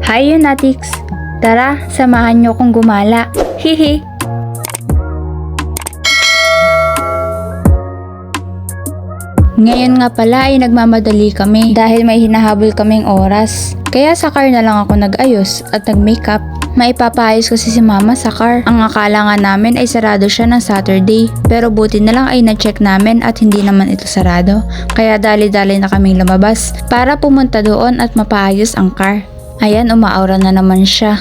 Hi Lunatics! Tara, samahan nyo kong gumala. Hihi! Ngayon nga pala ay nagmamadali kami dahil may hinahabol kaming oras. Kaya sa car na lang ako nag-ayos at nag-makeup. Maipapayos kasi si mama sa car. Ang akala nga namin ay sarado siya ng Saturday. Pero buti na lang ay na-check namin at hindi naman ito sarado. Kaya dali-dali na kaming lumabas para pumunta doon at mapaayos ang car. Ayan, umaaura na naman siya.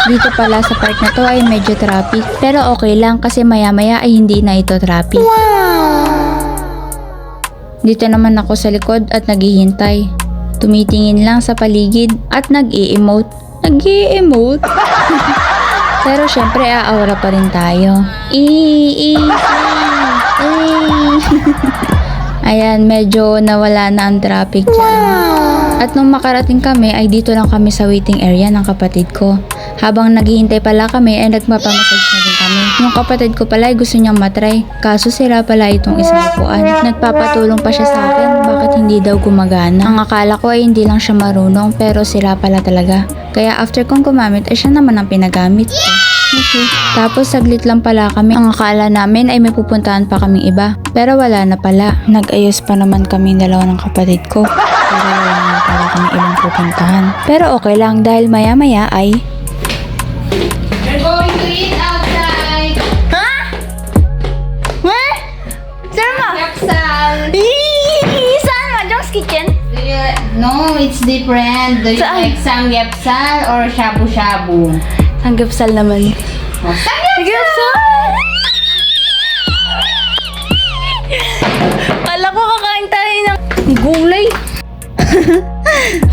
Dito pala sa park na to ay medyo traffic. Pero okay lang kasi maya-maya ay hindi na ito traffic. Dito naman ako sa likod at naghihintay. Tumitingin lang sa paligid at nag-i-emote. Nag-i-emote? Pero syempre aaura pa rin tayo. Ayan, medyo nawala na ang traffic dyan. At nung makarating kami ay dito lang kami sa waiting area ng kapatid ko. Habang naghihintay pala kami ay nagmapamassage na din kami. Yung kapatid ko pala ay gusto niyang matry. Kaso sira pala itong isang upuan. Nagpapatulong pa siya sa akin bakit hindi daw gumagana. Ang akala ko ay hindi lang siya marunong pero sira pala talaga. Kaya after kong gumamit ay siya naman ang pinagamit ko. Okay. Tapos saglit lang pala kami. Ang akala namin ay may pupuntahan pa kaming iba. Pero wala na pala. Nag-ayos pa naman kami dalawa ng kapatid ko. Pero wala na pala kami ibang pupuntahan. Pero okay lang dahil maya-maya ay... We're going to eat outside. Ha? What? Saan mo? Yapsal. Saan mo? Jong's Kitchen? No, it's different. Do you Saan? like samgyapsal or shabu-shabu? Sanggapsal naman. Sanggapsal! Kala ko kakain tayo ng gulay.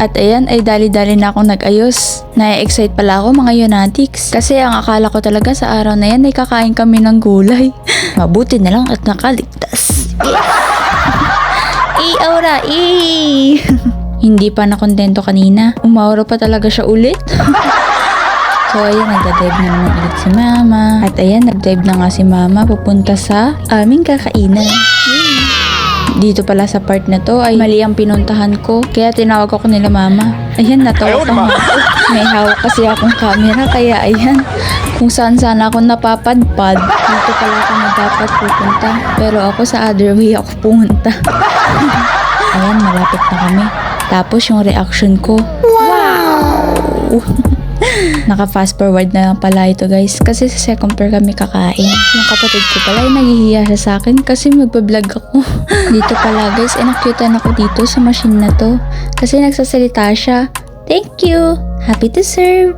At ayan ay dali-dali na akong nag-ayos. Na-excite pala ako mga Lunatics. Kasi ang akala ko talaga sa araw na yan ay kakain kami ng gulay. Mabuti na lang at nakaligtas. Aura! Hindi pa nakontento kanina. Umaura pa talaga siya ulit. So ayan, nagda-dive na naman ulit si mama. At ayan, nag-dive na nga si mama papunta sa aming kakainan. Dito pala sa part na to ay mali ang pinuntahan ko. Kaya tinawag ako nila mama. Ayan, natawa pa nga ako. May hawak kasi akong camera. Kaya ayan, kung saan sana ako napapadpad. Dito pala ako na dapat pupunta. Pero ako sa other way ako pumunta. Ayan, malapit na kami. Tapos yung reaction ko. Wow! Naka-fast forward na lang pala ito guys. Kasi sa second floor kami kakain. Yung kapatid ko pala ay naghihiya siya sa akin kasi magbablog ako. Dito pala guys, ay nakyutan ako dito sa machine na to. Kasi nagsasalita siya. Thank you! Happy to serve!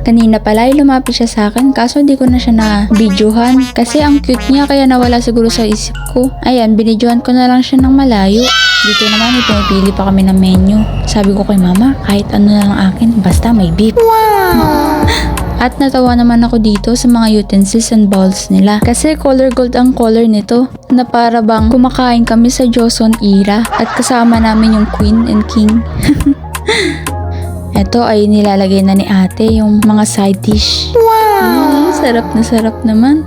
Kanina pala ay lumapit siya sa akin kaso di ko na siya na-videohan. Kasi ang cute niya kaya nawala siguro sa isip ko. Ayan, binidyohan ko na lang siya ng malayo. Dito naman pinipili pa kami ng menu. Sabi ko kay mama, kahit ano na lang akin, basta may beef. Wow! At natawa naman ako dito sa mga utensils and bowls nila. Kasi color gold ang color nito. Na para bang kumakain kami sa Joseon era. At kasama namin yung queen and king. Ito ay nilalagay na ni ate yung mga side dish. Wow! Sarap naman.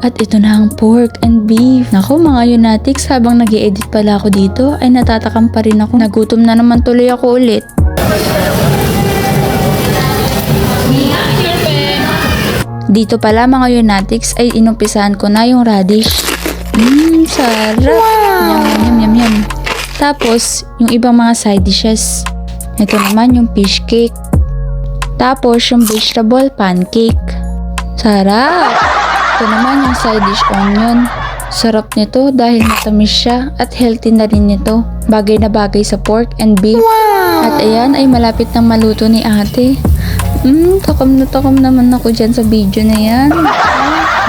At ito na ang pork and beef. Naku mga Lunatics, habang nag-i-edit pala ako dito ay natatakam pa rin ako. Nagutom na naman tuloy ako ulit. Dito pala mga Lunatics ay inumpisahan ko na yung radish. Sarap. Wow! Yum. Tapos, yung ibang mga side dishes. Ito naman yung fish cake. Tapos yung vegetable pancake. Sarap! Ito naman yung side dish onion. Sarap nito dahil matamis siya at healthy na rin nito. Bagay na bagay sa pork and beef. Wow! At ayan ay malapit nang maluto ni ate. Takam naman ako dyan sa video na yan.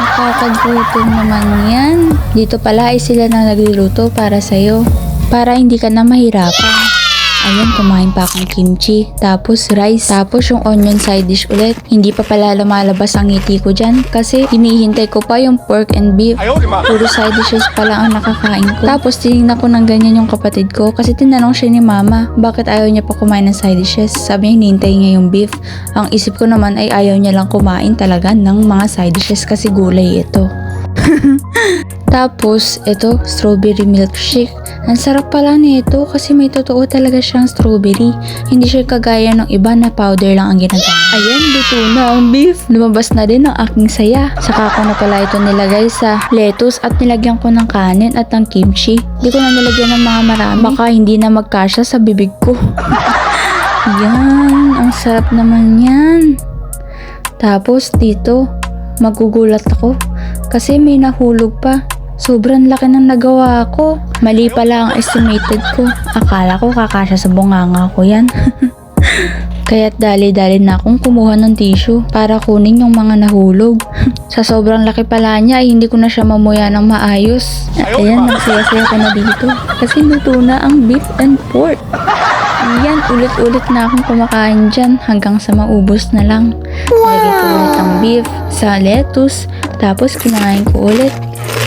Nakakagutom naman yan. Dito pala ay sila na nagluluto para sa'yo. Para hindi ka na mahirapan. Ayan, kumain pa akong kimchi, tapos rice, tapos yung onion side dish ulit. Hindi pa pala lumalabas ang ngiti ko dyan kasi hinihintay ko pa yung pork and beef. Puro side dishes pala ang nakakain ko. Tapos tinignan ko ng ganyan yung kapatid ko kasi tinanong siya ni mama, bakit ayaw niya pa kumain ng side dishes? Sabi niya hinihintay niya yung beef. Ang isip ko naman ay ayaw niya lang kumain talaga ng mga side dishes kasi gulay ito. Tapos, ito, strawberry milkshake. Ang sarap pala nito kasi may totoo talaga siyang strawberry. Hindi siya kagaya ng iba na powder lang ang ginagamit. Ayan, luto na ang beef. Lumabas na din ang aking saya. Saka ko na pala ito nilagay sa lettuce at nilagyan ko ng kanin at ng kimchi. Hindi ko na nilagyan ng mga marami. Baka hindi na magkasya sa bibig ko. Yan, ang sarap naman yan. Tapos dito, magugulat ako kasi may nahulog pa. Sobrang laki ng nagawa ko. Mali pala ang estimated ko. Akala ko kakasya sa bunganga ko yan. Kaya't dali-dali na akong kumuha ng tissue para kunin yung mga nahulog. Sa sobrang laki pala niya ay hindi ko na siya mamuya ng maayos. Ayan, nagsaya-saya ko na dito. Kasi luto na ang beef and pork. Ayan, ulit-ulit na akong kumakain dyan hanggang sa maubos na lang. Lagay ko ulit ang beef sa lettuce, tapos kinain ko ulit.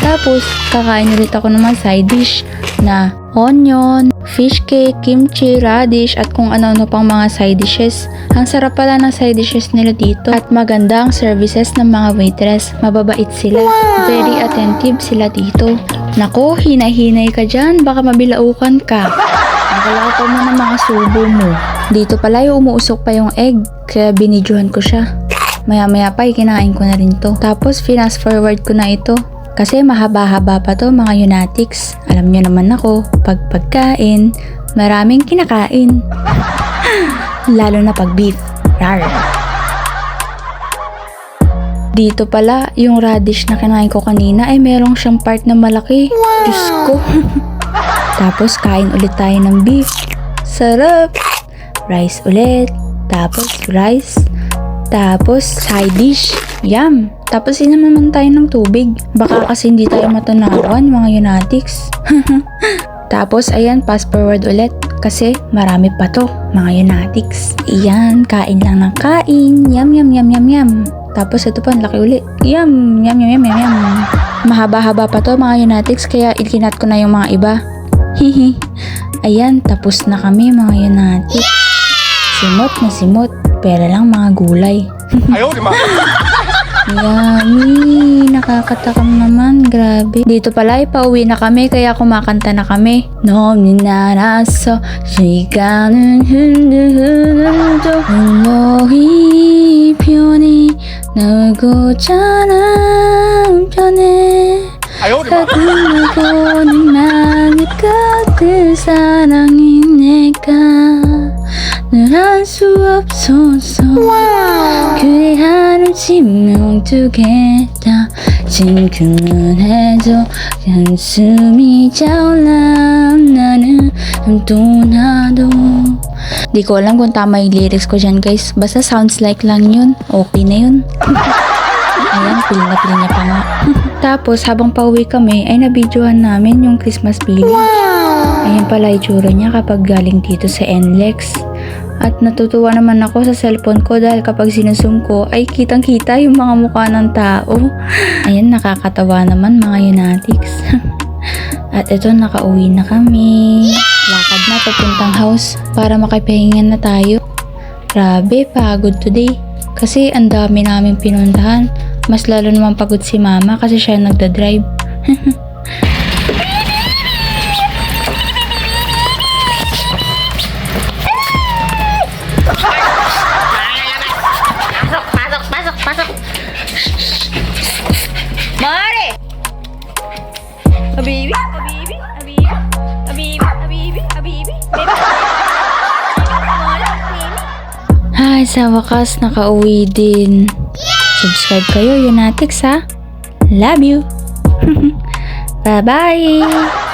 Tapos, kakain ulit ako ng mga side dish na onion, fish cake, kimchi, radish, at kung ano-ano pang mga side dishes. Ang sarap pala ng side dishes nila dito. At maganda ang services ng mga waitress. Mababait sila. Very attentive sila dito. Nako, hinay-hinay ka dyan. Baka mabilaukan ka. Nakalakaw mo ng mga subo mo. Dito pala yung umuusok pa yung egg. Kaya binidyohan ko siya. Maya-maya pa, kinain ko na rin to. Tapos, fast forward ko na ito. Kasi mahaba-haba pa to mga Unatics. Alam nyo naman ako, pag pagkain, maraming kinakain. Lalo na pag beef. Rar. Dito pala, yung radish na kinain ko kanina ay merong siyang part na malaki. Wow. Diyos ko. Tapos kain ulit tayo ng beef. Sarap. Rice ulit. Tapos rice. Tapos side dish. Yum. Tapos naman tayo ng tubig. Baka kasi hindi tayo matanawan mga Unatics. Tapos ayan, fast forward ulit. Kasi marami pa to mga Unatics. Iyan, kain lang ng kain. Yum, yum, yum, yum, yum. Tapos ito pa, laki uli. Yum, yum, yum, yum, yum, yum. Mahaba-haba pa to mga Unatics, kaya ikinat ko na yung mga iba. Hihi. Ayan, tapos na kami mga Unatics. Simot na simot. Pero lang mga gulay. Ayaw, di ba? Yummy! Nakakatakam naman, grabe. Dito pala, pauwi na kami, kaya kumakanta na kami. Nomi naraso, 시간은 흐르죠. 홀로히 편히 나오고 자라 편해. Ayaw, di ba? 가끔하고는 나니까 그 사랑이 내가 늘 할 수 없어서 그래 하루 지명두겠다 지금은 해도 한숨이 차올라 나는 또 나도. Di ko alam kung tama yung lyrics ko dyan guys, basta sounds like lang yun, okay na yun. Ayan, pili na pa nga. Tapos habang pauwi kami ay nabidyohan namin yung Christmas village. Ayan pala itsura niya kapag galing dito sa NLEX. At natutuwa naman ako sa cellphone ko dahil kapag sinusum ko ay kitang-kita yung mga mukha ng tao. Ayan, nakakatawa naman mga Unatics. At ito, nakauwi na kami. Lakad na papuntang house para makapahingan na tayo. Grabe, pagod today. Kasi ang dami naming pinuntahan. Mas lalo naman pagod si mama kasi siya nagdadrive. Mare! Habibi, habibi, habibi, habibi, habibi, habibi, Ay, sa wakas nakauwi din. Subscribe kayo Unatics ha. Love you. Bye-bye.